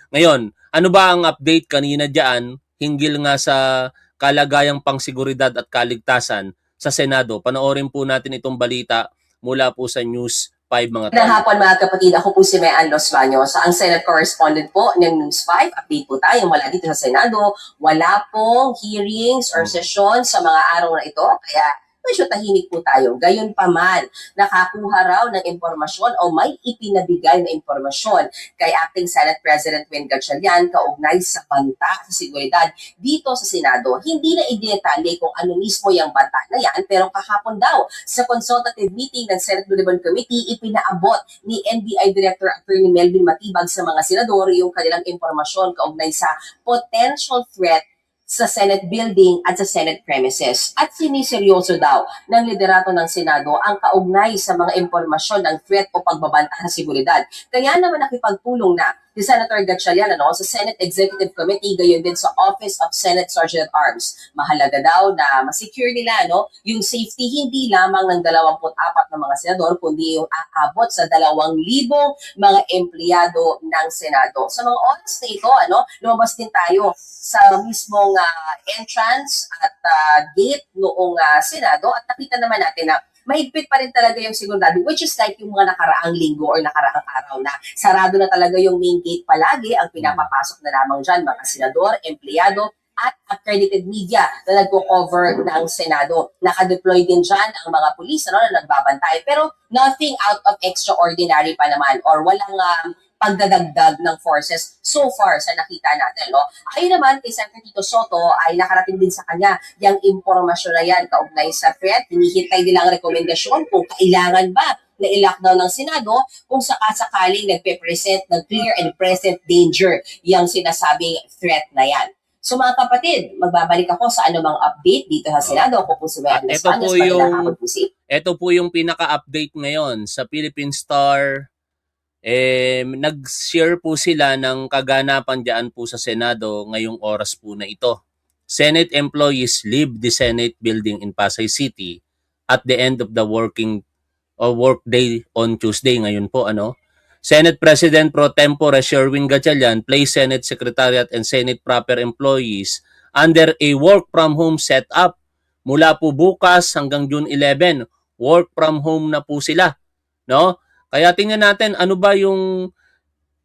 Ngayon, ano ba ang update kanina diyan hinggil nga sa kalagayang pangsiguridad at kaligtasan sa Senado? Panoorin po natin itong balita mula po sa News 5 mga Magandang tol. hapon mga kapatid, ako po si Mean Los Baños, ang Senate Correspondent po ng News 5. Update po tayo mula dito sa Senado. Wala pong hearings or session sa mga araw na ito, kaya medyo tahimik po tayo. Gayon pa man, nakakuha raw ng impormasyon o may ipinabigay na impormasyon kay Acting Senate President Win Gatchalian kaugnay sa banta sa seguridad dito sa Senado. Hindi na idetalye kung ano mismo yung banta na yan, pero kahapon daw sa consultative meeting ng Senate Blue Ribbon Committee, ipinaabot ni NBI Director Attorney Melvin Matibag sa mga senador yung kanilang impormasyon kaugnay sa potential threat sa Senate building at sa Senate premises. At siniseryoso daw ng liderato ng Senado ang kaugnay sa mga impormasyon ng threat o pagbabanta sa seguridad. Kaya naman nakipagpulong na si Senator Gatchalian sa Senate Executive Committee, gayon din sa Office of Senate Sergeant at Arms. Mahalaga daw na masecure nila yung safety hindi lamang ng 24 na mga senador, kundi yung aabot sa 2,000 mga empleyado ng Senado. Sa mga oras na ito, lumabas din tayo sa mismong entrance at gate noong Senado at nakita naman natin na mahigpit pa rin talaga yung seguridad, which is like yung mga nakaraang linggo or nakaraang araw na sarado na talaga yung main gate palagi, ang pinapapasok na lamang dyan mga senador, empleyado, at accredited media na nagko-cover ng Senado. Nakadeploy din dyan ang mga pulis na nagbabantay. Pero nothing out of extraordinary pa naman or walang pagdadagdag ng forces so far sa nakita natin. Ayon naman kay Senator Tito Soto ay nakarating din sa kanya yung impormasyon na yan kaugnay sa threat. Hinihintay nilang rekomendasyon kung kailangan ba na i-lockdown ng Senado kung sakasakaling nagpe-present ng clear and present danger yung sinasabing threat na yan. So mga kapatid, magbabalik ako sa anumang update dito sa Senado. Ako po si Mean Los Baños. Ito po yung pinaka-update ngayon sa Philippine Star. Nag-share po sila ng kaganapan dyan po sa Senado ngayong oras po na ito. Senate employees leave the Senate building in Pasay City at the end of the workday on Tuesday. Ngayon po, Senate President Pro Tempore Sherwin Gatchalian placed Senate Secretariat and Senate proper employees under a work-from-home setup. Mula po bukas hanggang June 11, work from home na po sila. No? Kaya tingnan natin ano ba yung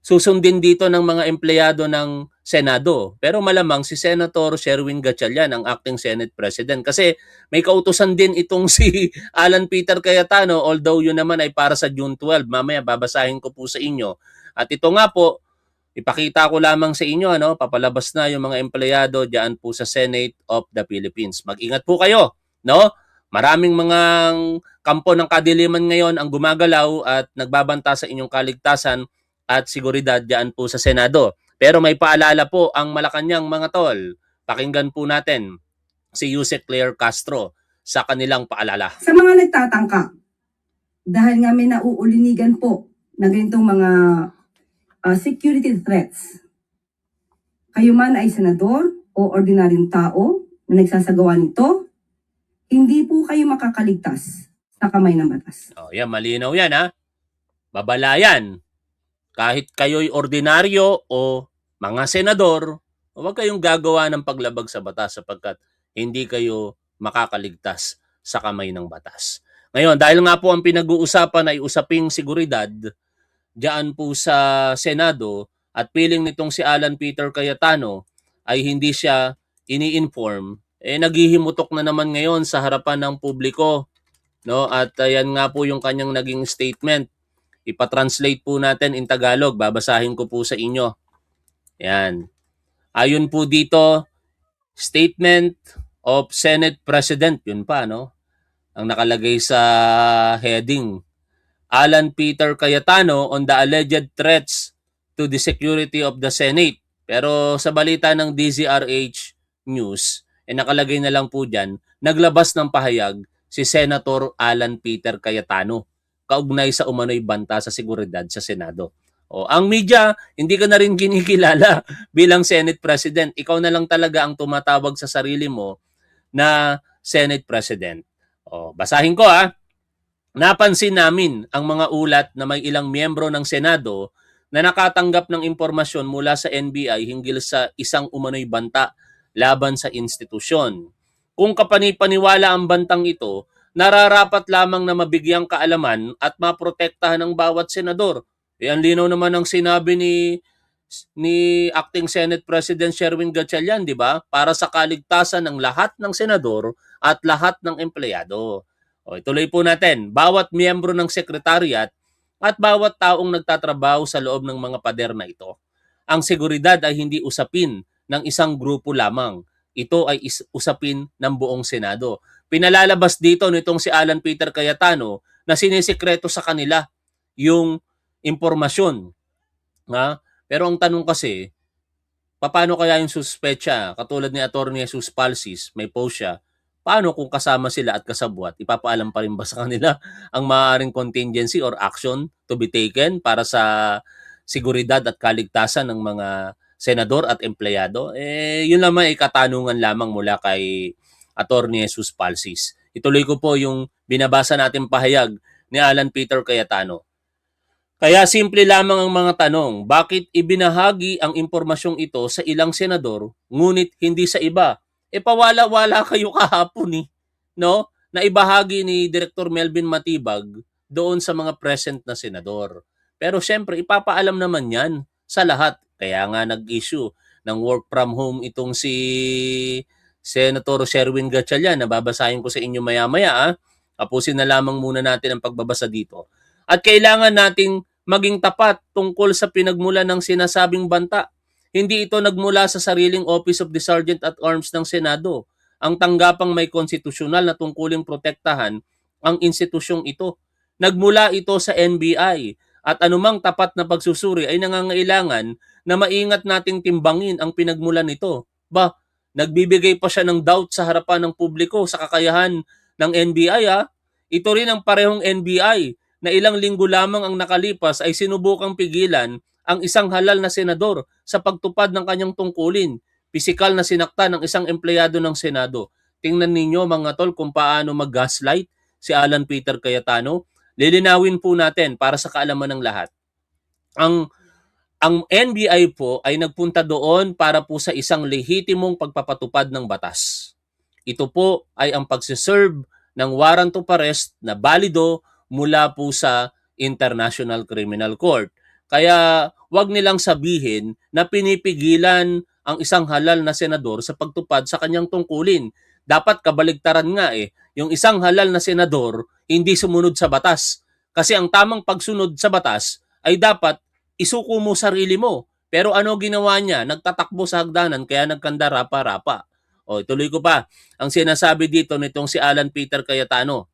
susundin dito ng mga empleyado ng Senado. Pero malamang si Senator Sherwin Gatchalian ang acting Senate President kasi may kautusan din itong si Alan Peter Cayetano, although yun naman ay para sa June 12. Mamaya babasahin ko po sa inyo. At ito nga po, ipakita ko lamang sa inyo, papalabas na yung mga empleyado diyan po sa Senate of the Philippines. Mag-ingat po kayo, no? Maraming mga kampo ng kadiliman ngayon ang gumagalaw at nagbabanta sa inyong kaligtasan at seguridad diyan po sa Senado. Pero may paalala po ang Malacanang mga tol. Pakinggan po natin si Yusek Claire Castro sa kanilang paalala. Sa mga nagtatangka, dahil nga may nauulinigan po na ganitong mga security threats, kayo man ay senador o ordinaryong tao na nagsasagawa nito, hindi po kayo makakaligtas sa kamay ng batas. Yan, malinaw yan ha. Babalayan. Kahit kayo'y ordinaryo o mga senador, huwag kayong gagawa ng paglabag sa batas sapagkat hindi kayo makakaligtas sa kamay ng batas. Ngayon, dahil nga po ang pinag-uusapan ay usaping seguridad diyan po sa Senado at piling nitong si Alan Peter Cayetano ay hindi siya ini-inform, naghihimutok na naman ngayon sa harapan ng publiko, no? At yan nga po yung kanyang naging statement. Ipa-translate po natin in Tagalog. Babasahin ko po sa inyo. Yan. Ayon po dito, statement of Senate President, yun pa, ang nakalagay sa heading, Alan Peter Cayetano on the alleged threats to the security of the Senate. Pero sa balita ng DZRH News, nakalagay na lang po dyan, naglabas ng pahayag si Senator Alan Peter Cayetano kaugnay sa umano'y banta sa seguridad sa Senado. Ang media, hindi ka na rin kinikilala bilang Senate President. Ikaw na lang talaga ang tumatawag sa sarili mo na Senate President. Basahin ko Napansin namin ang mga ulat na may ilang miyembro ng Senado na nakatanggap ng impormasyon mula sa NBI hinggil sa isang umano'y banta laban sa institusyon. Kung kapanipaniwala ang bantang ito, nararapat lamang na mabigyang kaalaman at maprotektahan ng bawat senador. Ang linaw naman ang sinabi ni Acting Senate President Sherwin Gatchalian, di ba? Para sa kaligtasan ng lahat ng senador at lahat ng empleyado. O, ituloy po natin. Bawat miyembro ng sekretariat at bawat taong nagtatrabaho sa loob ng mga pader na ito. Ang seguridad ay hindi usapin ng isang grupo lamang. Ito ay usapin ng buong Senado. Pinalalabas dito nitong si Alan Peter Cayetano na sinisikreto sa kanila yung impormasyon. Ha? Pero ang tanong kasi, paano kaya yung suspecha? Katulad ni Atty. Jesus Palsis, may post siya. Paano kung kasama sila at kasabwat? Ipapaalam pa rin ba sa kanila ang maaaring contingency or action to be taken para sa seguridad at kaligtasan ng mga senador at empleyado? Yun naman ay katanungan lamang mula kay Atty. Jesus Palsis. Ituloy ko po yung binabasa natin pahayag ni Alan Peter Cayetano. Kaya simple lamang ang mga tanong, bakit ibinahagi ang impormasyong ito sa ilang senador, ngunit hindi sa iba? Pawala-wala kayo kahapon no? Na ibahagi ni Director Melvin Matibag doon sa mga present na senador. Pero syempre, ipapaalam naman yan sa lahat. Kaya nga nag-issue ng work from home itong si Senator Sherwin Gatchalian, na babasahin ko sa inyo maya-maya. Tapusin na lamang muna natin ang pagbabasa dito. At kailangan nating maging tapat tungkol sa pinagmulan ng sinasabing banta. Hindi ito nagmula sa sariling Office of the Sergeant at Arms ng Senado. Ang tanggapang may konstitusyonal na tungkuling protektahan ang institusyong ito. Nagmula ito sa NBI at anumang tapat na pagsusuri ay nangangailangan na maingat nating timbangin ang pinagmulan nito. Nagbibigay pa siya ng doubt sa harapan ng publiko sa kakayahan ng NBI. Ito rin ang parehong NBI na ilang linggo lamang ang nakalipas ay sinubukang pigilan ang isang halal na senador sa pagtupad ng kanyang tungkulin. Pisikal na sinakta ng isang empleyado ng Senado. Tingnan ninyo mga tol kung paano mag-gaslight si Alan Peter Cayetano. Lilinawin po natin para sa kaalaman ng lahat. Ang NBI po ay nagpunta doon para po sa isang lehitimong pagpapatupad ng batas. Ito po ay ang pagsiserve ng warrant of arrest na balido mula po sa International Criminal Court. Kaya wag nilang sabihin na pinipigilan ang isang halal na senador sa pagtupad sa kanyang tungkulin. Dapat kabaligtaran nga yung isang halal na senador hindi sumunod sa batas. Kasi ang tamang pagsunod sa batas ay dapat isuko mo sarili mo. Pero ano ginawa niya? Nagtatakbo sa hagdanan kaya nagkanda rapa-rapa. Tuloy ko pa. Ang sinasabi dito nitong si Alan Peter Cayetano.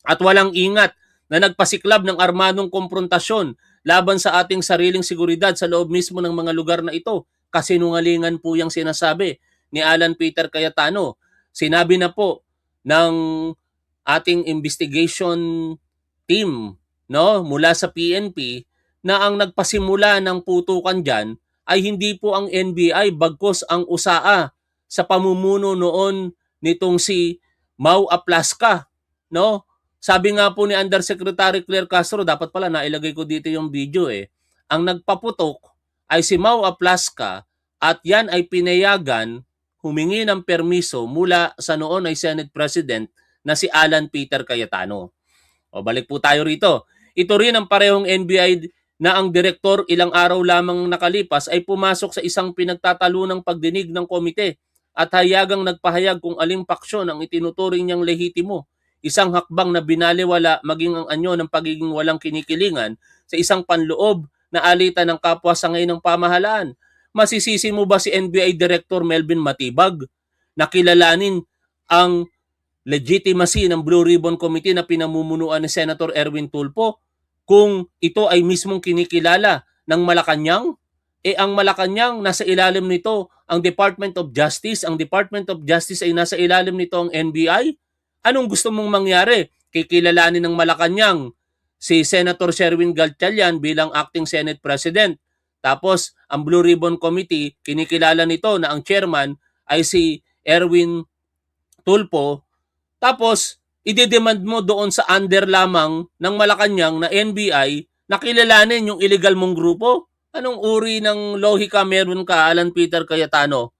At walang ingat na nagpasiklab ng armadong komprontasyon laban sa ating sariling seguridad sa loob mismo ng mga lugar na ito. Kasinungalingan po yung sinasabi ni Alan Peter Cayetano. Sinabi na po ng ating investigation team mula sa PNP na ang nagpasimula ng putukan dyan ay hindi po ang NBI bagkus ang USAA sa pamumuno noon nitong si Mau Aplaska. Sabi nga po ni Undersecretary Claire Castro, dapat pala nailagay ko dito yung video ang nagpaputok ay si Mau Aplaska at yan ay pinayagan humingi ng permiso mula sa noon ay Senate President na si Alan Peter Cayetano. Balik po tayo rito. Ito rin ang parehong NBI na ang direktor ilang araw lamang nakalipas ay pumasok sa isang pinagtatalunang pagdinig ng komite at hayagang nagpahayag kung aling paksyon ang itinuturing niyang lehitimo. Isang hakbang na binaliwala maging ang anyo ng pagiging walang kinikilingan sa isang panloob na alitan ng kapwa sangay ng pamahalaan. Masisisi mo ba si NBI Director Melvin Matibag na kilalanin ang legitimacy ng Blue Ribbon Committee na pinamumunuan ni Senator Erwin Tulfo kung ito ay mismong kinikilala ng Malacanang? Ang Malacanang, nasa ilalim nito ang Department of Justice. Ang Department of Justice ay nasa ilalim nito ang NBI. Anong gusto mong mangyari? Kikilalanin ng Malacanang si Senator Sherwin Gatchalian bilang acting Senate President. Tapos, ang Blue Ribbon Committee, kinikilala nito na ang chairman ay si Erwin Tulfo. Tapos, idedemand mo doon sa under lamang ng Malacanang na NBI nakilalanin yung illegal mong grupo? Anong uri ng lohika meron ka, Alan Peter Cayetano,